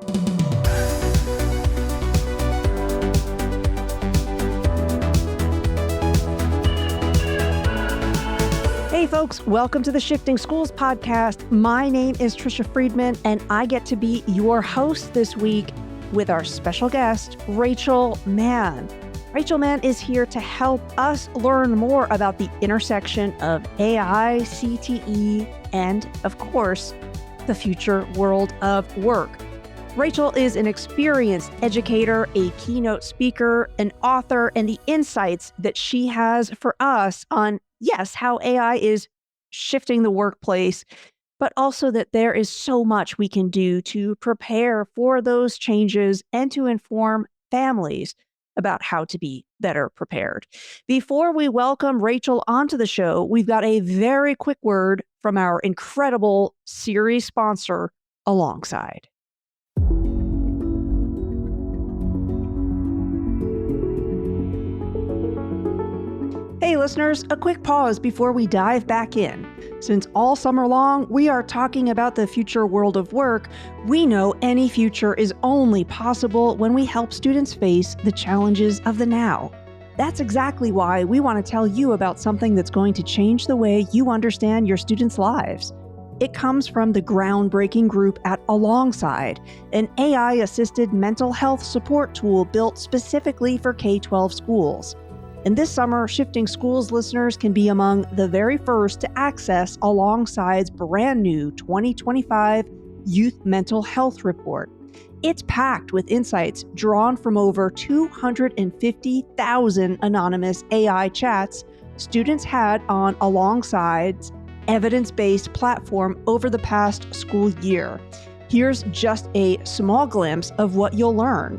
Hey folks, welcome to the Shifting Schools podcast. My name is Tricia Friedman, and I get to be your host this week with our special guest, Rachael Mann. Rachael Mann is here to help us learn more about the intersection of AI, CTE, and, of course, the future world of work. Rachael is an experienced educator, a keynote speaker, an author, and the insights that she has for us on yes, how AI is shifting the workplace, but also that there is so much we can do to prepare for those changes and to inform families about how to be better prepared. Before we welcome Rachael onto the show, we've got a very quick word from our incredible series sponsor, Alongside. Hey listeners, a quick pause before we dive back in. Since all summer long, we are talking about the future world of work, we know any future is only possible when we help students face the challenges of the now. That's exactly why we want to tell you about something that's going to change the way you understand your students' lives. It comes from the groundbreaking group at Alongside, an AI-assisted mental health support tool built specifically for K-12 schools. And this summer, Shifting Schools listeners can be among the very first to access Alongside's brand new 2025 Youth Mental Health Report. It's packed with insights drawn from over 250,000 anonymous AI chats students had on Alongside's evidence-based platform over the past school year. Here's just a small glimpse of what you'll learn.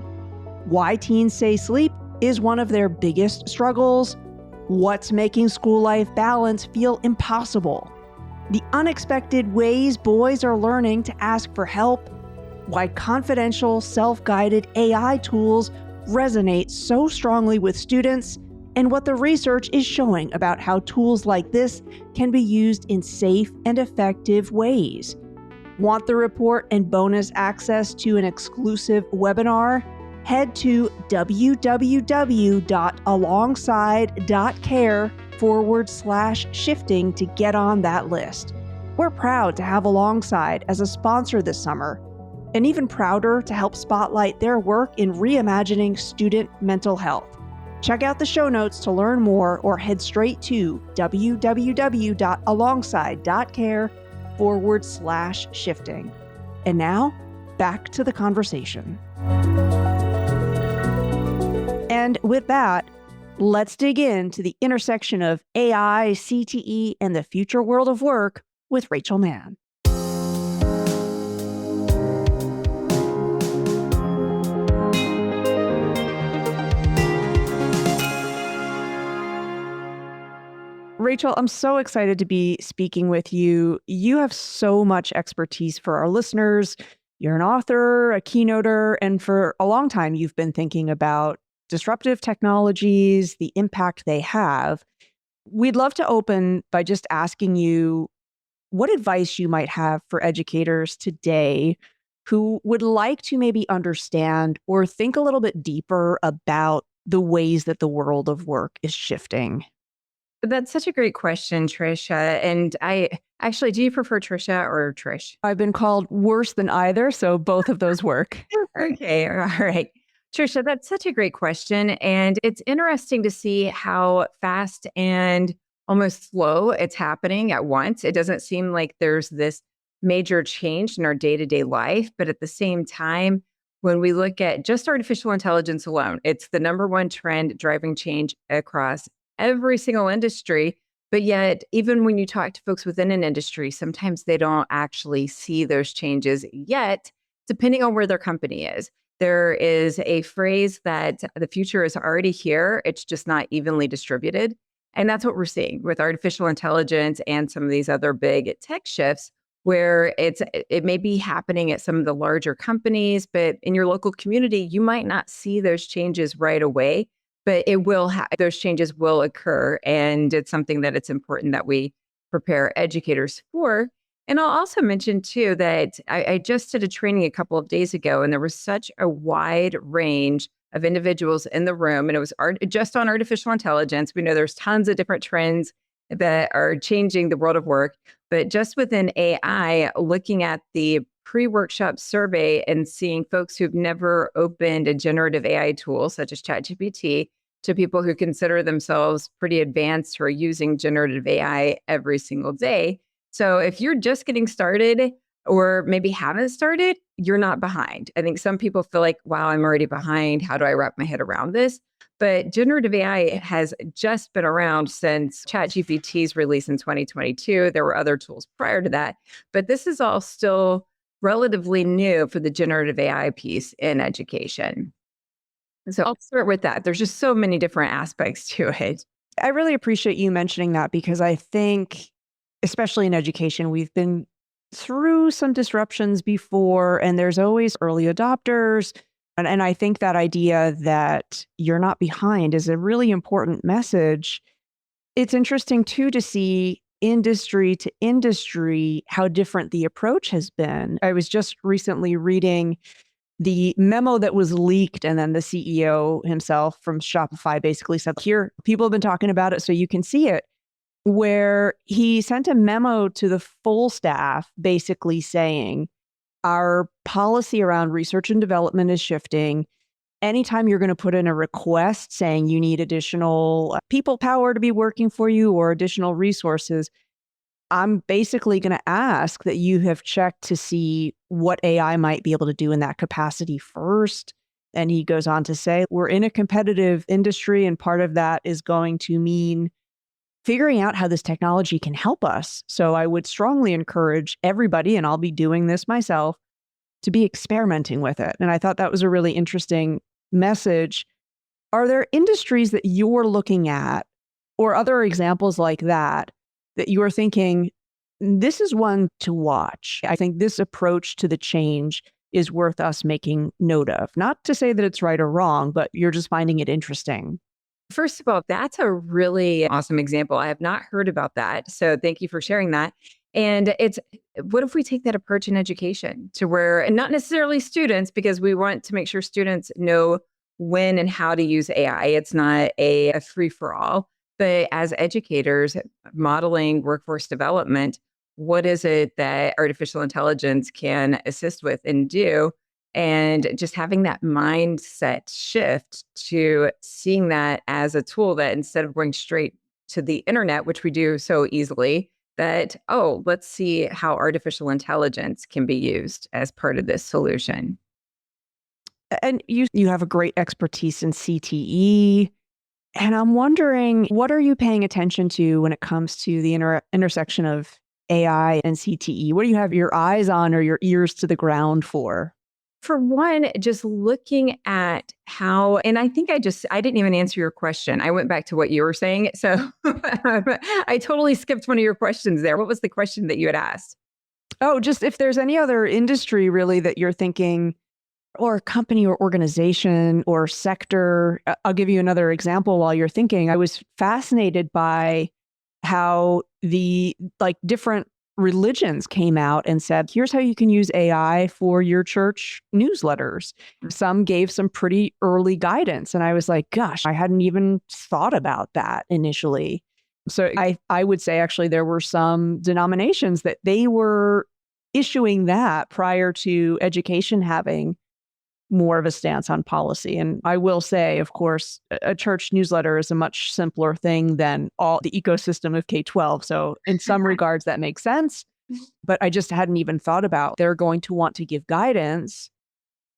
Why teens say sleep is one of their biggest struggles, what's making school life balance feel impossible, the unexpected ways boys are learning to ask for help, why confidential, self-guided AI tools resonate so strongly with students, and what the research is showing about how tools like this can be used in safe and effective ways. Want the report and bonus access to an exclusive webinar? Head to www.alongside.care/shifting to get on that list. We're proud to have Alongside as a sponsor this summer, and even prouder to help spotlight their work in reimagining student mental health. Check out the show notes to learn more or head straight to www.alongside.care/shifting. And now, back to the conversation. And with that, let's dig into the intersection of AI, CTE, and the future world of work with Rachael Mann. Rachael, I'm so excited to be speaking with you. You have so much expertise for our listeners. You're an author, a keynoter, and for a long time, you've been thinking about disruptive technologies, the impact they have. We'd love to open by just asking you what advice you might have for educators today who would like to maybe understand or think a little bit deeper about the ways that the world of work is shifting. That's such a great question, Tricia. And do you prefer Tricia or Trish? I've been called worse than either, so both of those work. Okay, all right. Tricia, that's such a great question. And it's interesting to see how fast and almost slow it's happening at once. It doesn't seem like there's this major change in our day-to-day life. But at the same time, when we look at just artificial intelligence alone, it's the number one trend driving change across every single industry. But yet, even when you talk to folks within an industry, sometimes they don't actually see those changes yet, depending on where their company is. There is a phrase that the future is already here. It's just not evenly distributed. And that's what we're seeing with artificial intelligence and some of these other big tech shifts, where it may be happening at some of the larger companies, but in your local community, you might not see those changes right away, but it will those changes will occur. And it's something that it's important that we prepare educators for. And I'll also mention too that I just did a training a couple of days ago, and there was such a wide range of individuals in the room, and it was just on artificial intelligence. We know there's tons of different trends that are changing the world of work, but just within AI, looking at the pre-workshop survey and seeing folks who've never opened a generative AI tool such as ChatGPT to people who consider themselves pretty advanced who are using generative AI every single day. So if you're just getting started or maybe haven't started, you're not behind. I think some people feel like, wow, I'm already behind. How do I wrap my head around this? But generative AI has just been around since ChatGPT's release in 2022. There were other tools prior to that, but this is all still relatively new for the generative AI piece in education. So I'll start with that. There's just so many different aspects to it. I really appreciate you mentioning that because I think, especially in education, we've been through some disruptions before, and there's always early adopters. And I think that idea that you're not behind is a really important message. It's interesting, too, to see industry to industry how different the approach has been. I was just recently reading the memo that was leaked, and then the CEO himself from Shopify basically said, here, people have been talking about it, so you can see it, where he sent a memo to the full staff basically saying, our policy around research and development is shifting. Anytime you're going to put in a request saying you need additional people power to be working for you or additional resources, I'm basically going to ask that you have checked to see what AI might be able to do in that capacity first. And he goes on to say, we're in a competitive industry, and part of that is going to mean figuring out how this technology can help us. So I would strongly encourage everybody, and I'll be doing this myself, to be experimenting with it. And I thought that was a really interesting message. Are there industries that you're looking at or other examples like that you are thinking, this is one to watch? I think this approach to the change is worth us making note of. Not to say that it's right or wrong, but you're just finding it interesting. First of all, that's a really awesome example. I have not heard about that. So thank you for sharing that. And what if we take that approach in education to where, and not necessarily students, because we want to make sure students know when and how to use AI. It's not a free for all, but as educators modeling workforce development, what is it that artificial intelligence can assist with and do? And just having that mindset shift to seeing that as a tool that instead of going straight to the internet, which we do so easily, that, oh, let's see how artificial intelligence can be used as part of this solution. And you have a great expertise in CTE. And I'm wondering, what are you paying attention to when it comes to the intersection of AI and CTE? What do you have your eyes on or your ears to the ground for? For one, just looking at how, and I think I didn't even answer your question. I went back to what you were saying. So I totally skipped one of your questions there. What was the question that you had asked? Oh, just if there's any other industry really that you're thinking, or company or organization or sector. I'll give you another example while you're thinking. I was fascinated by how the different religions came out and said, here's how you can use AI for your church newsletters. Some gave some pretty early guidance. And I was like, gosh, I hadn't even thought about that initially. So I would say actually there were some denominations that they were issuing that prior to education having more of a stance on policy. And I will say, of course, a church newsletter is a much simpler thing than all the ecosystem of K-12. So in some regards, that makes sense. But I just hadn't even thought about they're going to want to give guidance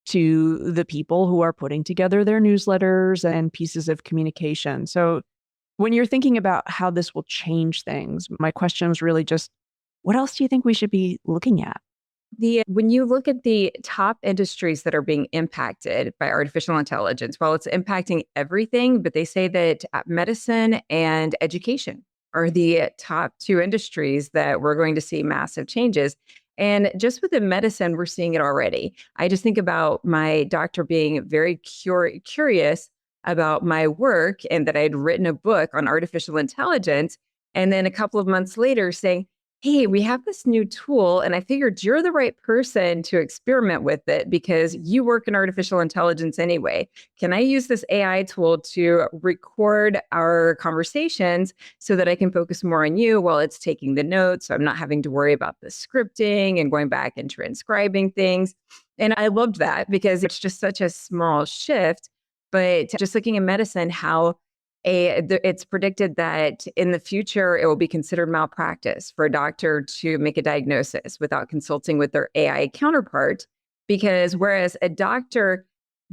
to the people who are putting together their newsletters and pieces of communication. So when you're thinking about how this will change things, my question was really just, what else do you think we should be looking at? When you look at the top industries that are being impacted by artificial intelligence, well, it's impacting everything, but they say that medicine and education are the top two industries that we're going to see massive changes. And just within medicine, we're seeing it already. I just think about my doctor being very curious about my work and that I'd written a book on artificial intelligence. And then a couple of months later saying, hey, we have this new tool, and I figured you're the right person to experiment with it because you work in artificial intelligence anyway. Can I use this AI tool to record our conversations so that I can focus more on you while it's taking the notes? So I'm not having to worry about the scripting and going back and transcribing things. And I loved that because it's just such a small shift. But just looking in medicine, how it's predicted that in the future, it will be considered malpractice for a doctor to make a diagnosis without consulting with their AI counterpart. Because whereas a doctor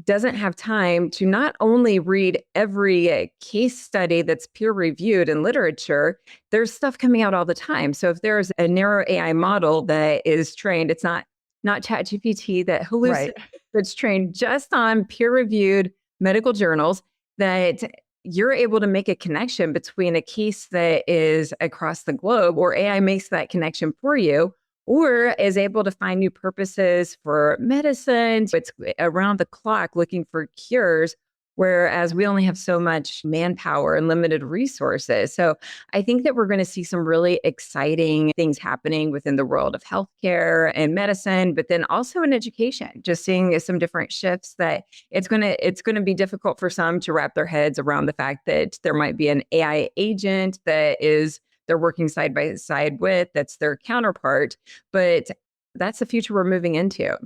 doesn't have time to not only read every case study that's peer reviewed in literature, there's stuff coming out all the time. So if there's a narrow AI model that is trained, it's not ChatGPT that hallucinates, Right. it's trained just on peer reviewed medical journals that you're able to make a connection between a case that is across the globe, or AI makes that connection for you, or is able to find new purposes for medicine. So it's around the clock looking for cures, whereas we only have so much manpower and limited resources. So I think that we're going to see some really exciting things happening within the world of healthcare and medicine, but then also in education, just seeing some different shifts that it's going to be difficult for some to wrap their heads around the fact that there might be an AI agent that is they're working side by side with, that's their counterpart. But that's the future we're moving into.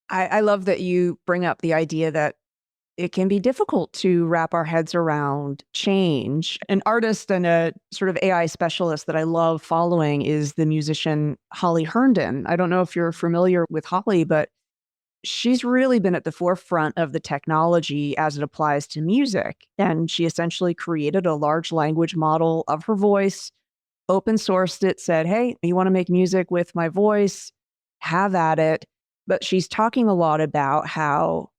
I love that you bring up the idea that it can be difficult to wrap our heads around change. An artist and a sort of AI specialist that I love following is the musician Holly Herndon. I don't know if you're familiar with Holly, but she's really been at the forefront of the technology as it applies to music. And she essentially created a large language model of her voice, open sourced it, said, hey, you want to make music with my voice? Have at it. But she's talking a lot about how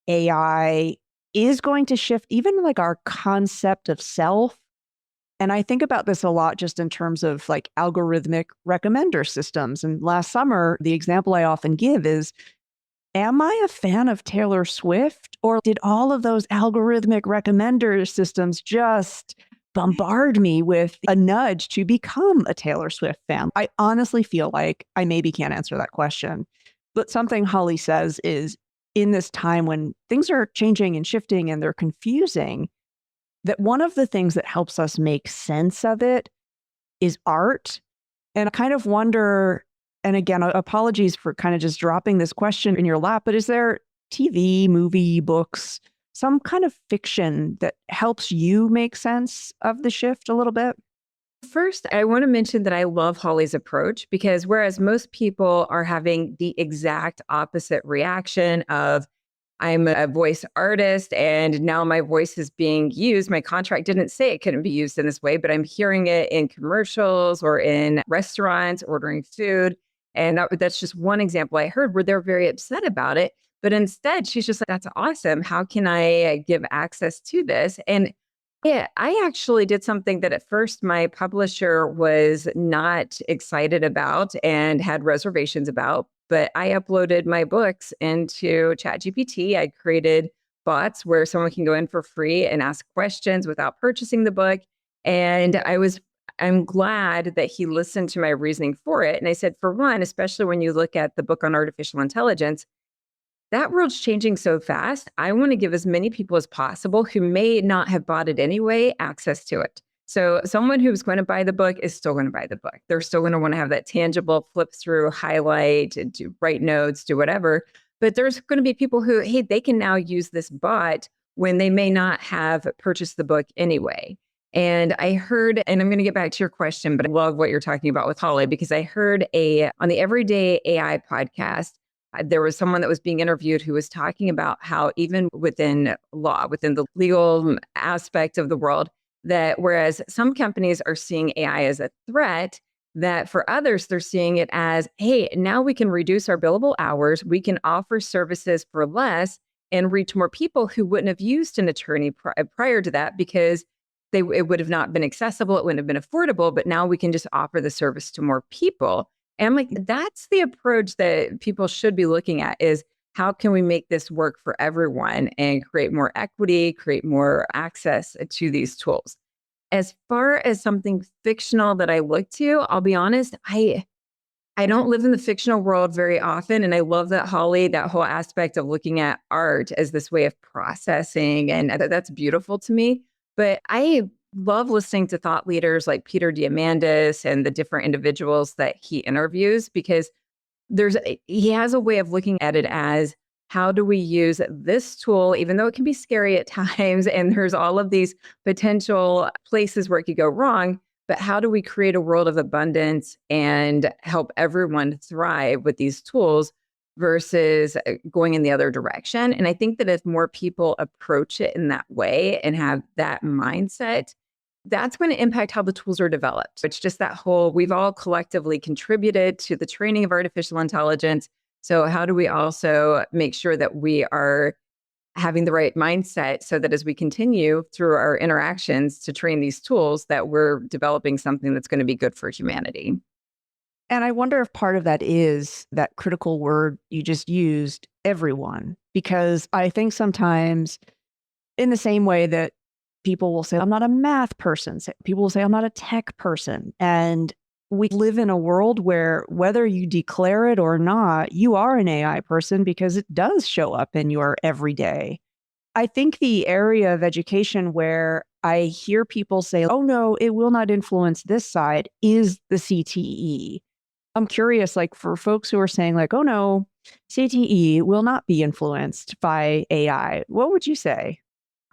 AI is going to shift even like our concept of self. And I think about this a lot just in terms of like algorithmic recommender systems. And last summer, the example I often give is, am I a fan of Taylor Swift, or did all of those algorithmic recommender systems just bombard me with a nudge to become a Taylor Swift fan? I honestly feel like I maybe can't answer that question. But something Holly says is, in this time when things are changing and shifting and they're confusing, that one of the things that helps us make sense of it is art. And I kind of wonder, and again, apologies for kind of just dropping this question in your lap, but is there TV, movie, books, some kind of fiction that helps you make sense of the shift a little bit? First, I want to mention that I love Holly's approach because whereas most people are having the exact opposite reaction of, I'm a voice artist and now my voice is being used. My contract didn't say it couldn't be used in this way, but I'm hearing it in commercials or in restaurants ordering food. And that's just one example I heard where they're very upset about it. But instead, she's just like, that's awesome. How can I give access to this? And yeah, I actually did something that at first my publisher was not excited about and had reservations about, but I uploaded my books into ChatGPT. I created bots where someone can go in for free and ask questions without purchasing the book. And I'm glad that he listened to my reasoning for it. And I said, for one, especially when you look at the book on artificial intelligence, that world's changing so fast. I want to give as many people as possible who may not have bought it anyway access to it. So someone who's going to buy the book is still going to buy the book. They're still going to want to have that tangible flip through, highlight, do write notes, do whatever. But there's going to be people who, hey, they can now use this bot when they may not have purchased the book anyway. And I heard, and I'm going to get back to your question, but I love what you're talking about with Holly, because I heard on the Everyday AI podcast, there was someone that was being interviewed who was talking about how even within law, within the legal aspect of the world, that whereas some companies are seeing AI as a threat, that for others, they're seeing it as, hey, now we can reduce our billable hours. We can offer services for less and reach more people who wouldn't have used an attorney prior to that because it would have not been accessible. It wouldn't have been affordable. But now we can just offer the service to more people. And I'm like, that's the approach that people should be looking at is how can we make this work for everyone and create more equity, create more access to these tools? As far as something fictional that I look to, I'll be honest, I don't live in the fictional world very often. And I love that, Holly, that whole aspect of looking at art as this way of processing. And that's beautiful to me. But I love listening to thought leaders like Peter Diamandis and the different individuals that he interviews, because he has a way of looking at it as, how do we use this tool, even though it can be scary at times and there's all of these potential places where it could go wrong, but how do we create a world of abundance and help everyone thrive with these tools versus going in the other direction? And I think that if more people approach it in that way and have that mindset, that's going to impact how the tools are developed. It's just that whole, we've all collectively contributed to the training of artificial intelligence. So how do we also make sure that we are having the right mindset so that as we continue through our interactions to train these tools, that we're developing something that's going to be good for humanity? And I wonder if part of that is that critical word you just used, everyone, because I think sometimes in the same way that people will say, I'm not a math person, people will say, I'm not a tech person. And we live in a world where whether you declare it or not, you are an AI person because it does show up in your everyday. I think the area of education where I hear people say, oh no, it will not influence this side is the CTE. I'm curious, like for folks who are saying like, oh no, CTE will not be influenced by AI. What would you say?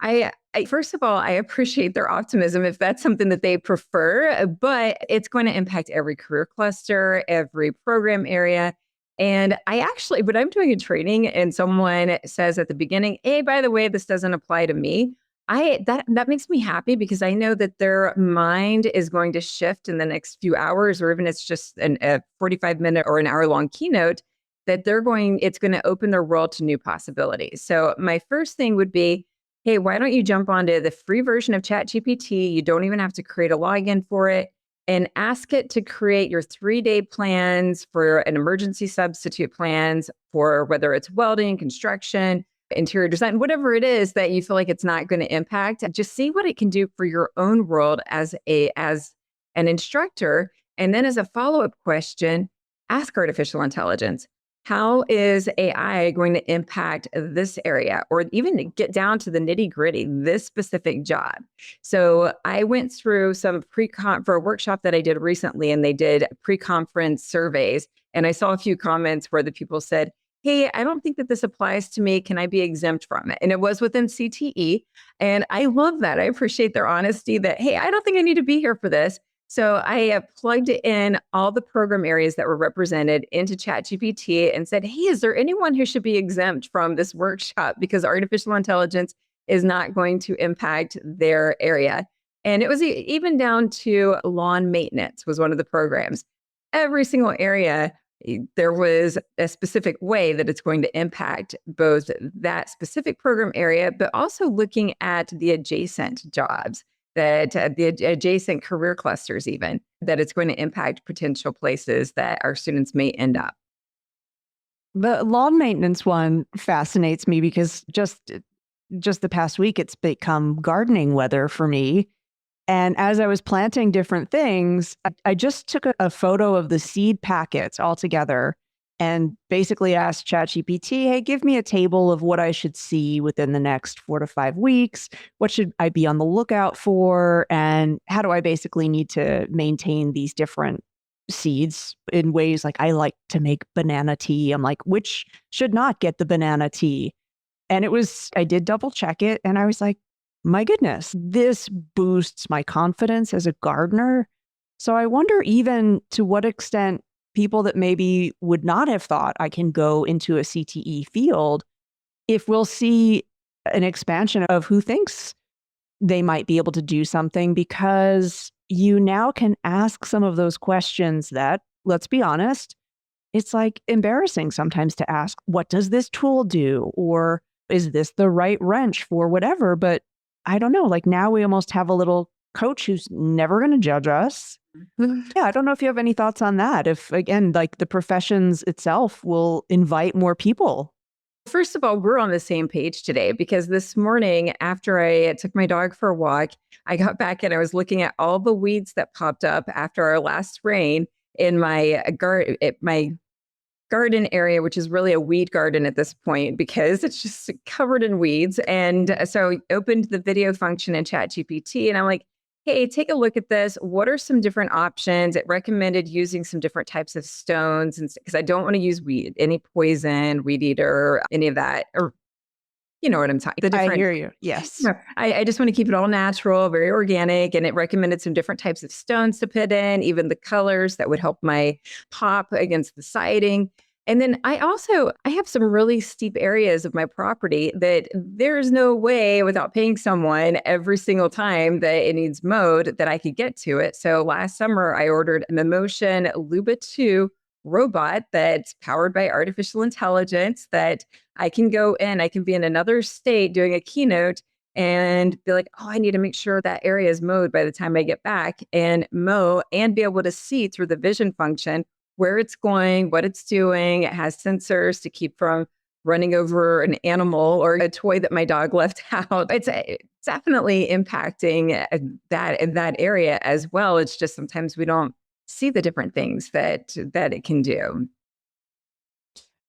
I first of all, I appreciate their optimism if that's something that they prefer, but it's going to impact every career cluster, every program area. And I actually, when I'm doing a training and someone says at the beginning, hey, by the way, this doesn't apply to me, that makes me happy because I know that their mind is going to shift in the next few hours, or even it's just a 45-minute or an hour-long keynote, that it's going to open their world to new possibilities. So my first thing would be, hey, why don't you jump onto the free version of ChatGPT? You don't even have to create a login for it, and ask it to create your 3-day plans for an emergency substitute plans for whether it's welding, construction, interior design, whatever it is that you feel like it's not going to impact. Just see what it can do for your own world as an instructor. And then as a follow-up question, ask artificial intelligence, how is AI going to impact this area, or even get down to the nitty gritty, this specific job? So I went through some for a workshop that I did recently, and they did pre-conference surveys. And I saw a few comments where the people said, hey, I don't think that this applies to me. Can I be exempt from it? And it was within CTE. And I love that. I appreciate their honesty that, hey, I don't think I need to be here for this. So I plugged in all the program areas that were represented into ChatGPT and said, hey, is there anyone who should be exempt from this workshop because artificial intelligence is not going to impact their area? And it was even down to lawn maintenance was one of the programs. Every single area, there was a specific way that it's going to impact both that specific program area, but also looking at the adjacent jobs, that the adjacent career clusters, even that it's going to impact potential places that our students may end up. The lawn maintenance one fascinates me because just the past week, it's become gardening weather for me. And as I was planting different things, I just took a photo of the seed packets all together and basically asked ChatGPT, hey, give me a table of what I should see within the next 4 to 5 weeks. What should I be on the lookout for? And how do I basically need to maintain these different seeds in ways like I like to make banana tea. I'm like, which should not get the banana tea? And I did double check it. And I was like, my goodness, this boosts my confidence as a gardener. So I wonder even to what extent people that maybe would not have thought I can go into a CTE field, if we'll see an expansion of who thinks they might be able to do something, because you now can ask some of those questions that, let's be honest, it's like embarrassing sometimes to ask, what does this tool do? Or is this the right wrench for whatever? But I don't know, like now we almost have a little coach who's never going to judge us. Yeah, I don't know if you have any thoughts on that. If, again, like the professions itself will invite more people. First of all, we're on the same page today because this morning, after I took my dog for a walk, I got back and I was looking at all the weeds that popped up after our last rain in my garden area, which is really a weed garden at this point because it's just covered in weeds. And so I opened the video function in ChatGPT and I'm like, hey, take a look at this. What are some different options? It recommended using some different types of stones, and because I don't want to use any poison, weed eater, any of that, or you know what I'm talking. The I different. hear you. Yes. No, I just want to keep it all natural, very organic. And it recommended some different types of stones to put in, even the colors that would help my pop against the siding. And then I have some really steep areas of my property that there's no way without paying someone every single time that it needs mowed that I could get to it. So last summer I ordered an Emotion Luba 2 robot that's powered by artificial intelligence that I can go in, I can be in another state doing a keynote and be like, oh, I need to make sure that area is mowed by the time I get back and mow and be able to see through the vision function where it's going, what it's doing. It has sensors to keep from running over an animal or a toy that my dog left out. It's definitely impacting that in that area as well. It's just sometimes we don't see the different things that it can do.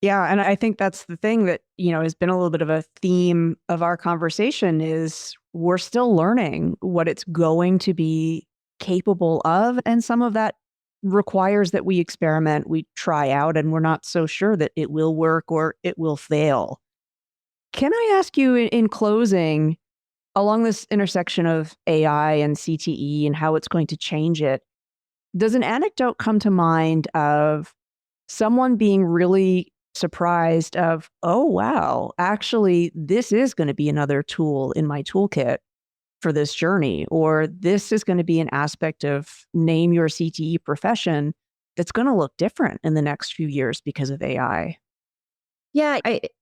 Yeah, and I think that's the thing that, has been a little bit of a theme of our conversation is we're still learning what it's going to be capable of. And some of that requires that we experiment, we try out, and we're not so sure that it will work or it will fail. Can I ask you in closing, along this intersection of AI and CTE and how it's going to change it, does an anecdote come to mind of someone being really surprised of, oh, wow, actually, this is going to be another tool in my toolkit for this journey, or this is going to be an aspect of name your CTE profession that's going to look different in the next few years because of AI? Yeah,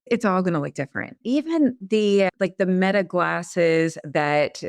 it's all going to look different. Even the Meta glasses that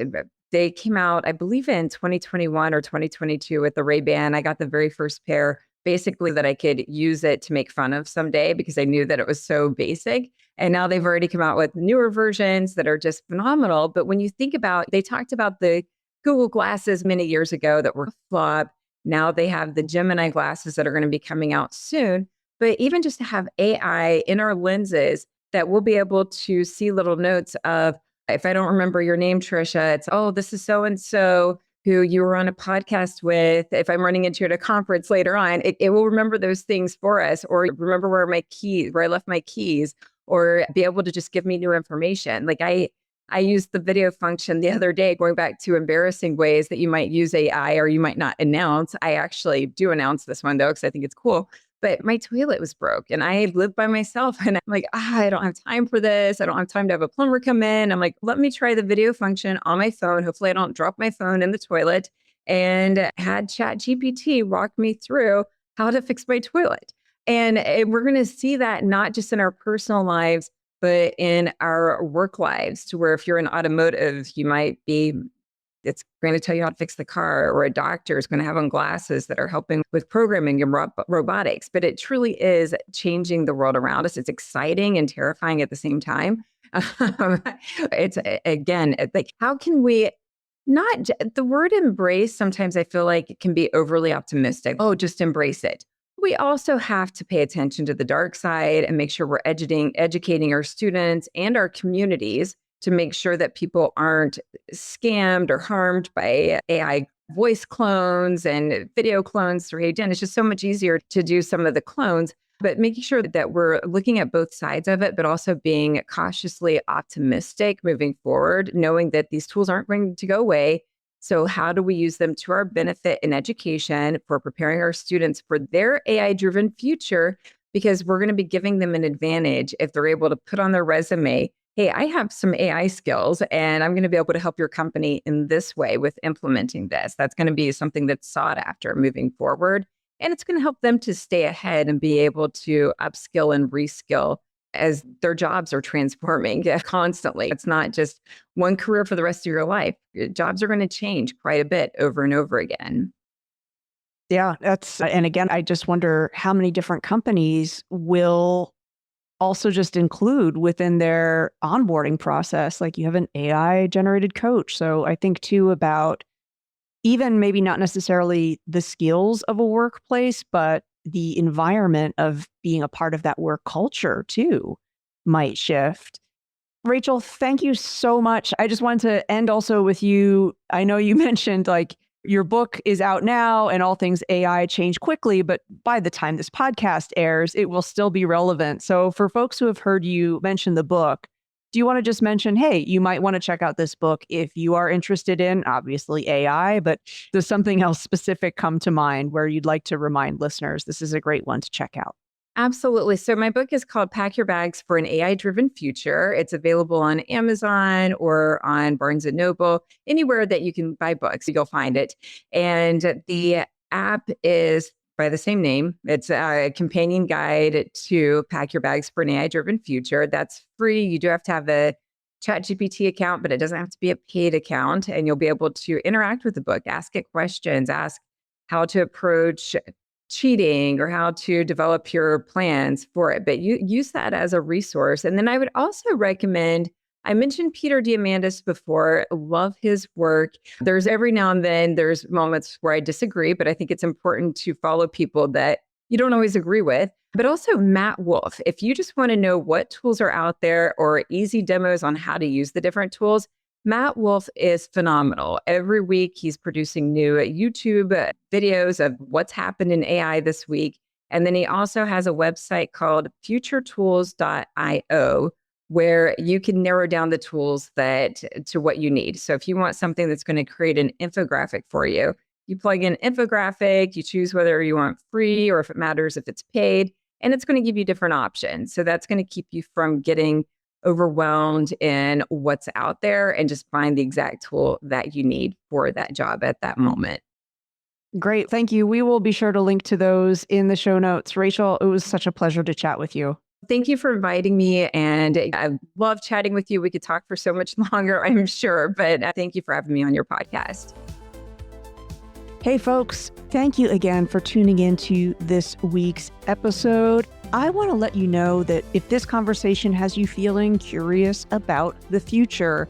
they came out, I believe in 2021 or 2022 with the Ray-Ban. I got the very first pair, basically that I could use it to make fun of someday because I knew that it was so basic. And now they've already come out with newer versions that are just phenomenal. But when you think about, they talked about the Google glasses many years ago that were a flop. Now they have the Gemini glasses that are going to be coming out soon. But even just to have AI in our lenses that we'll be able to see little notes of, if I don't remember your name, Tricia, it's, oh, this is so and so who you were on a podcast with. If I'm running into you at a conference later on, it will remember those things for us, or remember where I left my keys, or be able to just give me new information. Like I used the video function the other day, going back to embarrassing ways that you might use AI or you might not announce. I actually do announce this one though, because I think it's cool. But my toilet was broke and I lived by myself. And I'm like, I don't have time for this. I don't have time to have a plumber come in. I'm like, let me try the video function on my phone. Hopefully, I don't drop my phone in the toilet. And had ChatGPT walk me through how to fix my toilet. And we're going to see that not just in our personal lives, but in our work lives, to where if you're in automotive, you might be it's going to tell you how to fix the car, or a doctor is going to have on glasses that are helping with programming and robotics. But it truly is changing the world around us. It's exciting and terrifying at the same time. It's again, like, how can we the word embrace? Sometimes I feel like it can be overly optimistic. Oh, just embrace it. We also have to pay attention to the dark side and make sure we're educating our students and our communities to make sure that people aren't scammed or harmed by AI voice clones and video clones through Hey Gen. It's just so much easier to do some of the clones, but making sure that we're looking at both sides of it, but also being cautiously optimistic moving forward, knowing that these tools aren't going to go away. So how do we use them to our benefit in education for preparing our students for their AI-driven future? Because we're going to be giving them an advantage if they're able to put on their resume, hey, I have some AI skills and I'm going to be able to help your company in this way with implementing this. That's going to be something that's sought after moving forward. And it's going to help them to stay ahead and be able to upskill and reskill as their jobs are transforming constantly. It's not just one career for the rest of your life. Jobs are going to change quite a bit over and over again. Yeah, and again, I just wonder how many different companies will also just include within their onboarding process, like you have an AI generated coach. So I think too about even maybe not necessarily the skills of a workplace, but the environment of being a part of that work culture too might shift. Rachael, thank you so much. I just wanted to end also with you. I know you mentioned like your book is out now and all things AI change quickly, but by the time this podcast airs, it will still be relevant. So for folks who have heard you mention the book, do you want to just mention, hey, you might want to check out this book if you are interested in, obviously, AI, but does something else specific come to mind where you'd like to remind listeners this is a great one to check out? Absolutely. So my book is called Pack Your Bags for an AI-Driven Future. It's available on Amazon or on Barnes & Noble, anywhere that you can buy books, you'll find it. And the app is by the same name. It's a companion guide to Pack Your Bags for an AI-Driven Future. That's free. You do have to have a ChatGPT account, but it doesn't have to be a paid account. And you'll be able to interact with the book, ask it questions, ask how to approach cheating or how to develop your plans for it. But you use that as a resource. And then I would also recommend, I mentioned Peter Diamandis before, love his work. There's every now and then, there's moments where I disagree, but I think it's important to follow people that you don't always agree with. But also Matt Wolf, if you just want to know what tools are out there or easy demos on how to use the different tools, Matt Wolf is phenomenal. Every week, he's producing new YouTube videos of what's happened in AI this week. And then he also has a website called futuretools.io, where you can narrow down the tools to what you need. So if you want something that's going to create an infographic for you, you plug in infographic, you choose whether you want free or if it matters if it's paid, and it's going to give you different options. So that's going to keep you from getting overwhelmed in what's out there and just find the exact tool that you need for that job at that moment. Great. Thank you. We will be sure to link to those in the show notes. Rachael, it was such a pleasure to chat with you. Thank you for inviting me. And I love chatting with you. We could talk for so much longer, I'm sure, but thank you for having me on your podcast. Hey, folks, thank you again for tuning into this week's episode. I want to let you know that if this conversation has you feeling curious about the future,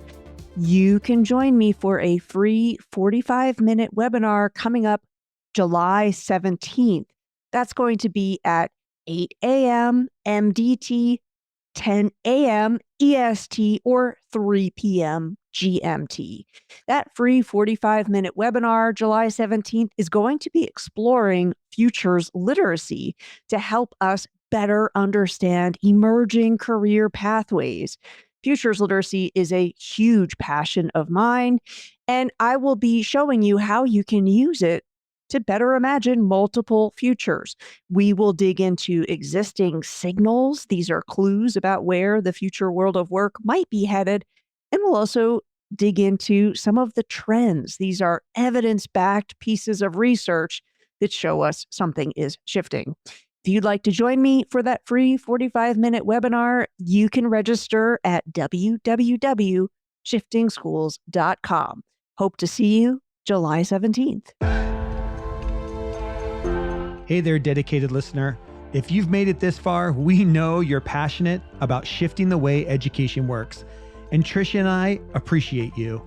you can join me for a free 45-minute webinar coming up July 17th. That's going to be at 8 a.m. MDT, 10 a.m. EST, or 3 p.m. GMT. That free 45-minute webinar, July 17th, is going to be exploring futures literacy to help us better understand emerging career pathways. Futures literacy is a huge passion of mine, and I will be showing you how you can use it to better imagine multiple futures. We will dig into existing signals. These are clues about where the future world of work might be headed. And we'll also dig into some of the trends. These are evidence-backed pieces of research that show us something is shifting. If you'd like to join me for that free 45-minute webinar, you can register at www.shiftingschools.com. Hope to see you July 17th. Hey there, dedicated listener. If you've made it this far, we know you're passionate about shifting the way education works. And Tricia and I appreciate you.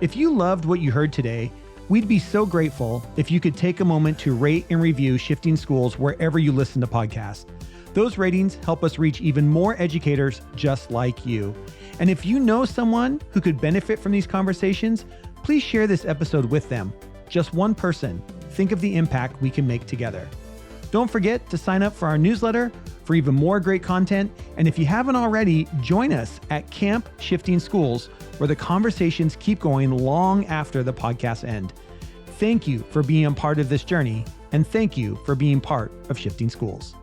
If you loved what you heard today, we'd be so grateful if you could take a moment to rate and review Shifting Schools wherever you listen to podcasts. Those ratings help us reach even more educators just like you. And if you know someone who could benefit from these conversations, please share this episode with them. Just one person. Think of the impact we can make together. Don't forget to sign up for our newsletter for even more great content. And if you haven't already, join us at Camp Shifting Schools, where the conversations keep going long after the podcasts end. Thank you for being a part of this journey, and thank you for being part of Shifting Schools.